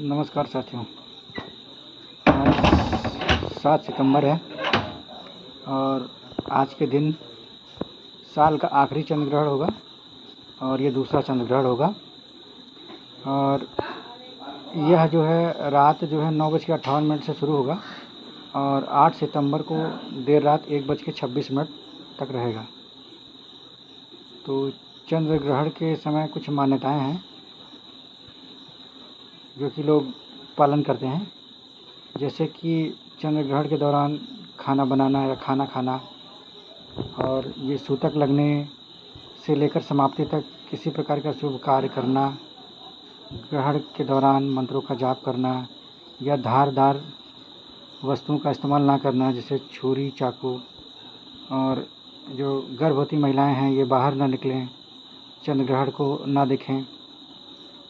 नमस्कार साथियों। आज 7 सितंबर है और आज के दिन साल का आखिरी चंद्र ग्रहण होगा और ये दूसरा चंद्र ग्रहण होगा। और यह जो है रात जो है 9:58 से शुरू होगा और 8 सितंबर को देर रात 1:26 तक रहेगा। तो चंद्र ग्रहण के समय कुछ मान्यताएं हैं जो कि लोग पालन करते हैं, जैसे कि चंद्र ग्रहण के दौरान खाना बनाना या खाना खाना, और ये सूतक लगने से लेकर समाप्ति तक किसी प्रकार का शुभ कार्य करना, ग्रहण के दौरान मंत्रों का जाप करना या धारदार वस्तुओं का इस्तेमाल ना करना जैसे छुरी चाकू, और जो गर्भवती महिलाएं हैं ये बाहर ना निकलें, चंद्र ग्रहण को ना देखें।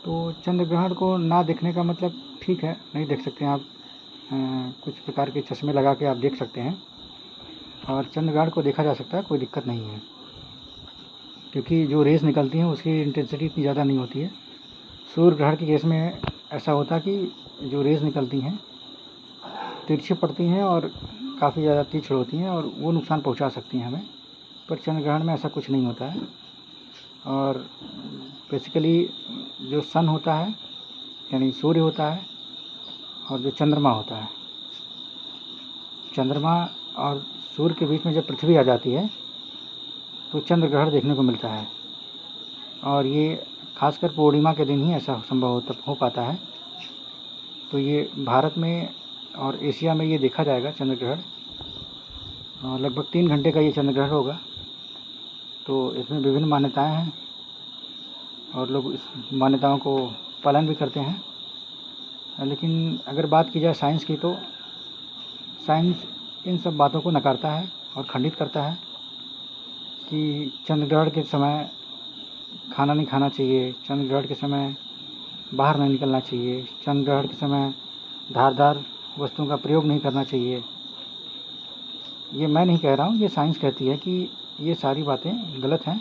तो चंद्र ग्रहण को ना देखने का मतलब ठीक है, नहीं देख सकते हैं आप, कुछ प्रकार के चश्मे लगा के आप देख सकते हैं और चंद्र ग्रहण को देखा जा सकता है, कोई दिक्कत नहीं है, क्योंकि जो रेज़ निकलती हैं उसकी इंटेंसिटी इतनी ज़्यादा नहीं होती है। सूर्य ग्रहण के केस में ऐसा होता है कि जो रेज़ निकलती हैं तिरछी पड़ती हैं और काफ़ी ज़्यादा तीक्ष्ण होती हैं और वो नुकसान पहुंचा सकती हैं हमें, पर चंद्र ग्रहण में ऐसा कुछ नहीं होता है। और बेसिकली जो सन होता है यानी सूर्य होता है और जो चंद्रमा होता है, चंद्रमा और सूर्य के बीच में जब पृथ्वी आ जाती है तो चंद्र ग्रहण देखने को मिलता है। और ये खासकर पूर्णिमा के दिन ही ऐसा संभव हो पाता है। तो ये भारत में और एशिया में ये देखा जाएगा चंद्र ग्रहण। लगभग 3 घंटे का ये चंद्र ग्रहण होगा। तो इसमें विभिन्न मान्यताएं हैं और लोग इस मान्यताओं को पालन भी करते हैं। लेकिन अगर बात की जाए साइंस की, तो साइंस इन सब बातों को नकारता है और खंडित करता है कि चंद्र ग्रहण के समय खाना नहीं खाना चाहिए, चंद्र ग्रहण के समय बाहर नहीं निकलना चाहिए, चंद्र ग्रहण के समय धारदार वस्तुओं का प्रयोग नहीं करना चाहिए। ये मैं नहीं कह रहा हूँ, ये साइंस कहती है कि ये सारी बातें गलत हैं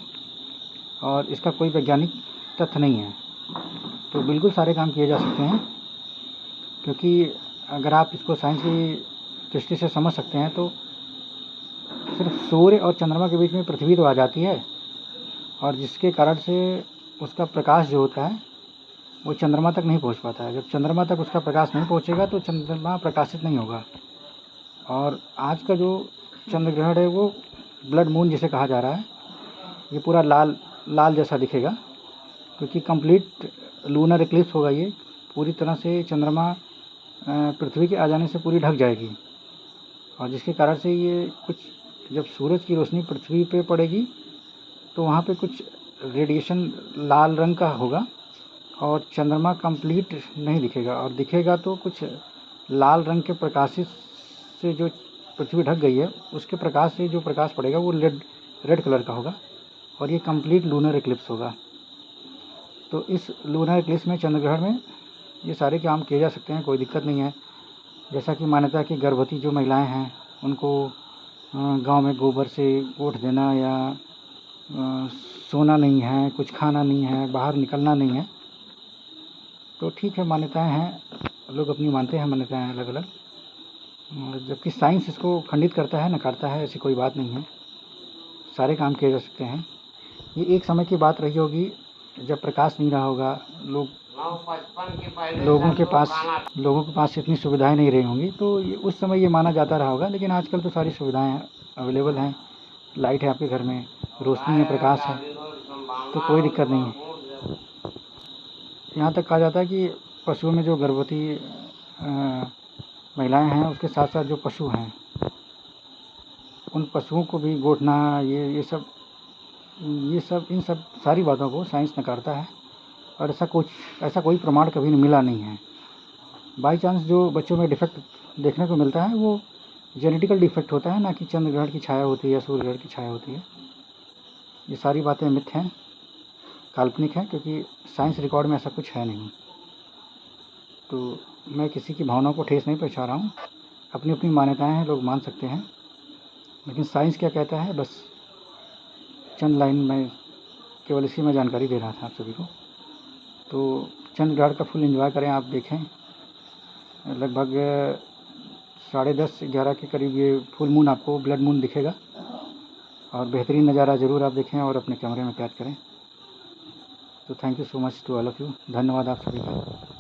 और इसका कोई वैज्ञानिक तथ्य नहीं है। तो बिल्कुल सारे काम किए जा सकते हैं, क्योंकि अगर आप इसको साइंस की दृष्टि से समझ सकते हैं तो सिर्फ सूर्य और चंद्रमा के बीच में पृथ्वी तो आ जाती है, और जिसके कारण से उसका प्रकाश जो होता है वो चंद्रमा तक नहीं पहुंच पाता है। जब चंद्रमा तक उसका प्रकाश नहीं पहुंचेगा तो चंद्रमा प्रकाशित नहीं होगा। और आज का जो चंद्र ग्रहण है वो ब्लड मून जिसे कहा जा रहा है, ये पूरा लाल लाल जैसा दिखेगा, क्योंकि कंप्लीट लूनर इक्लिप्स होगा। ये पूरी तरह से चंद्रमा पृथ्वी के आ जाने से पूरी ढक जाएगी, और जिसके कारण से ये कुछ, जब सूरज की रोशनी पृथ्वी पे पड़ेगी तो वहाँ पे कुछ रेडिएशन लाल रंग का होगा और चंद्रमा कंप्लीट नहीं दिखेगा, और दिखेगा तो कुछ लाल रंग के प्रकाशित से जो पृथ्वी ढक गई है उसके प्रकाश से जो प्रकाश पड़ेगा वो रेड कलर का होगा, और ये कंप्लीट लूनर इक्लिप्स होगा। तो इस लूनर इक्लिप्स में चंद्र ग्रहण में ये सारे काम किए जा सकते हैं, कोई दिक्कत नहीं है। जैसा कि मान्यता है कि गर्भवती जो महिलाएं हैं उनको गांव में गोबर से गोठ देना, या सोना नहीं है, कुछ खाना नहीं है, बाहर निकलना नहीं है। तो ठीक है, मान्यताएं हैं, लोग अपनी मानते हैं मान्यताएं अलग अलग, जबकि साइंस इसको खंडित करता है, नकारता है। ऐसी कोई बात नहीं है, सारे काम किए जा सकते हैं। ये एक समय की बात रही होगी जब प्रकाश नहीं रहा होगा, लोगों के पास इतनी सुविधाएं नहीं रही होंगी, तो उस समय ये माना जाता रहा होगा। लेकिन आजकल तो सारी सुविधाएं अवेलेबल हैं, लाइट है आपके घर में, रोशनी है, प्रकाश है, तो कोई दिक्कत नहीं है। यहाँ तक कहा जाता है कि पशुओं में जो गर्भवती महिलाएं हैं उसके साथ साथ जो पशु हैं उन पशुओं को भी गोठना, ये सब इन सब सारी बातों को साइंस नकारता है, और ऐसा कोई प्रमाण कभी मिला नहीं है। बाई चांस जो बच्चों में डिफेक्ट देखने को मिलता है वो जेनेटिकल डिफेक्ट होता है, ना कि चंद्र ग्रहण की छाया होती है या सूर्य ग्रहण की छाया होती है। ये सारी बातें मिथ हैं, काल्पनिक हैं, क्योंकि साइंस रिकॉर्ड में ऐसा कुछ है नहीं। तो मैं किसी की भावनाओं को ठेस नहीं पहुंचा रहा हूँ, अपनी अपनी मान्यताएं हैं, लोग मान सकते हैं। लेकिन साइंस क्या कहता है, बस चंद लाइन में केवल इसी में जानकारी दे रहा था आप सभी को। तो चंद्र ग्रहण का फुल एंजॉय करें, आप देखें। लगभग 10:30-11 के करीब ये फुल मून आपको ब्लड मून दिखेगा और बेहतरीन नज़ारा ज़रूर आप देखें और अपने कैमरे में कैद करें। तो thank you so much to all of you. धन्यवाद आप सभी का।